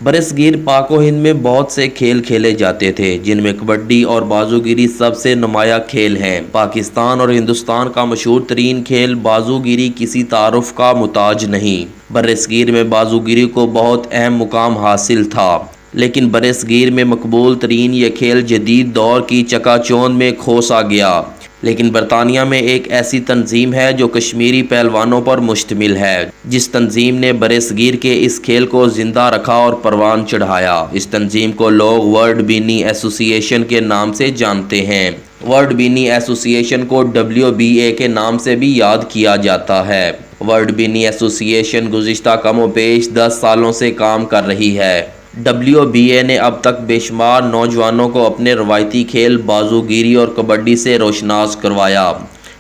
برصغیر پاک و ہند میں بہت سے کھیل کھیلے جاتے تھے جن میں کبڈی اور بازوگیری سب سے نمایاں کھیل ہیں۔ پاکستان اور ہندوستان کا مشہور ترین کھیل بازوگیری کسی تعارف کا محتاج نہیں۔ برصغیر میں بازوگیری کو بہت اہم مقام حاصل تھا، لیکن برصغیر میں مقبول ترین یہ کھیل جدید دور کی چکا چوند میں کھو سا گیا۔ لیکن برطانیہ میں ایک ایسی تنظیم ہے جو کشمیری پہلوانوں پر مشتمل ہے، جس تنظیم نے برصغیر کے اس کھیل کو زندہ رکھا اور پروان چڑھایا۔ اس تنظیم کو لوگ ورلڈ بینی ایسوسی ایشن کے نام سے جانتے ہیں۔ ورلڈ بینی ایسوسی ایشن کو WBA کے نام سے بھی یاد کیا جاتا ہے۔ ورلڈ بینی ایسوسی ایشن گزشتہ کم و بیش 10 سالوں سے کام کر رہی ہے۔ WBA نے اب تک بے شمار نوجوانوں کو اپنے روایتی کھیل بازوگیری اور کبڈی سے روشناس کروایا۔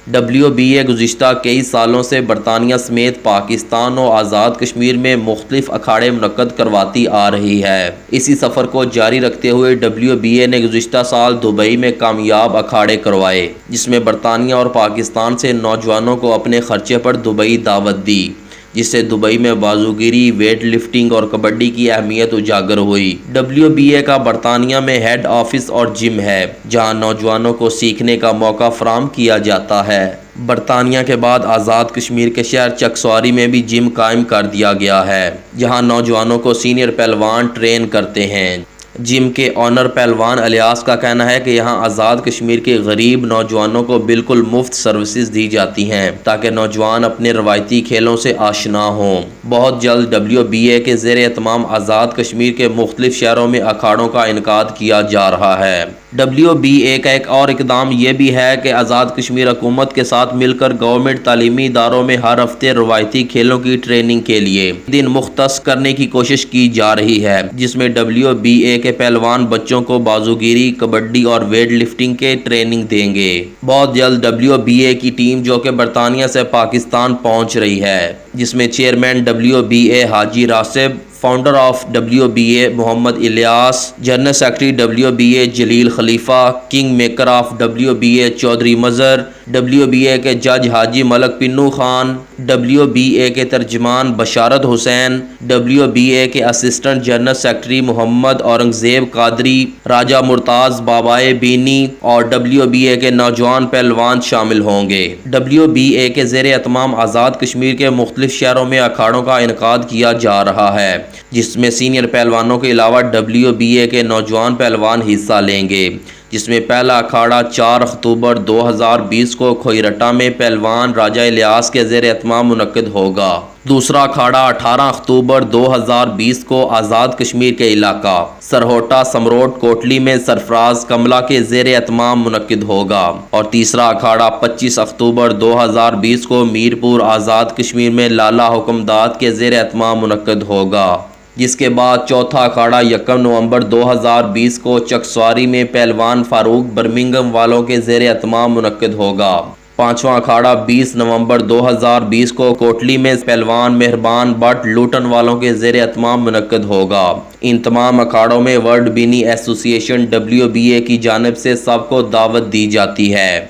WBA گزشتہ کئی سالوں سے برطانیہ سمیت پاکستان و آزاد کشمیر میں مختلف اکھاڑے منعقد کرواتی آ رہی ہے۔ اسی سفر کو جاری رکھتے ہوئے WBA نے گزشتہ سال دبئی میں کامیاب اکھاڑے کروائے، جس میں برطانیہ اور پاکستان سے نوجوانوں کو اپنے خرچے پر دبئی دعوت دی، جس سے دبئی میں بازوگیری، ویٹ لفٹنگ اور کبڈی کی اہمیت اجاگر ہوئی۔ WBA کا برطانیہ میں ہیڈ آفس اور جم ہے، جہاں نوجوانوں کو سیکھنے کا موقع فراہم کیا جاتا ہے۔ برطانیہ کے بعد آزاد کشمیر کے شہر چکسواری میں بھی جم قائم کر دیا گیا ہے، جہاں نوجوانوں کو سینئر پہلوان ٹرین کرتے ہیں۔ جم کے آنر پہلوان الیاس کا کہنا ہے کہ یہاں آزاد کشمیر کے غریب نوجوانوں کو بالکل مفت سروسز دی جاتی ہیں تاکہ نوجوان اپنے روایتی کھیلوں سے آشنا ہوں۔ بہت جلد WBA کے زیر اہتمام آزاد کشمیر کے مختلف شہروں میں اکھاڑوں کا انعقاد کیا جا رہا ہے۔ WBA کا ایک اور اقدام یہ بھی ہے کہ آزاد کشمیر حکومت کے ساتھ مل کر گورنمنٹ تعلیمی اداروں میں ہر ہفتے روایتی کھیلوں کی ٹریننگ کے لیے دن مختص کرنے کی کوشش کی جا رہی ہے، جس میں WBA کے پہلوان بچوں کو بازوگیری، کبڈی اور ویٹ لفٹنگ کے ٹریننگ دیں گے۔ بہت جلد WBA کی ٹیم جو کہ برطانیہ سے پاکستان پہنچ رہی ہے، جس میں chairman WBA Haji Rasib, founder of WBA Muhammad Ilyas, general secretary WBA Jalil Khalifa, king maker of WBA Chaudhry Mazhar, WBA کے جج حاجی ملک پنو خان، WBA کے ترجمان بشارت حسین، WBA کے assistant general secretary Muhammad Aurangzeb Qadri, راجہ مرتاض بابائے بینی اور WBA کے نوجوان پہلوان شامل ہوں گے۔ WBA کے زیر اہتمام آزاد کشمیر کے مختلف شہروں میں اکھاڑوں کا انعقاد کیا جا رہا ہے، جس میں سینئر پہلوانوں کے علاوہ WBA کے نوجوان پہلوان حصہ لیں گے، جس میں پہلا اکھاڑا 4 اکتوبر 2020 کو کھوئیرٹا میں پہلوان راجہ الیاس کے زیر اہتمام منعقد ہوگا۔ دوسرا اکھاڑا 18 اکتوبر 2020 کو آزاد کشمیر کے علاقہ سرہوٹا سمروٹ کوٹلی میں سرفراز کملا کے زیر اہتمام منعقد ہوگا، اور تیسرا اکھاڑا 25 اکتوبر 2020 کو میرپور آزاد کشمیر میں لالا حکمداد کے زیر اہتمام منعقد ہوگا، جس کے بعد چوتھا اکھاڑا 1 نومبر 2020 کو چکسواری میں پہلوان فاروق برمنگھم والوں کے زیر اہتمام منعقد ہوگا۔ پانچواں اکھاڑا 20 نومبر 2020 کو کوٹلی میں پہلوان مہربان بٹ لوٹن والوں کے زیر اہتمام منعقد ہوگا۔ ان تمام اکھاڑوں میں ورلڈ بینی ایسوسی ایشن WBA کی جانب سے سب کو دعوت دی جاتی ہے۔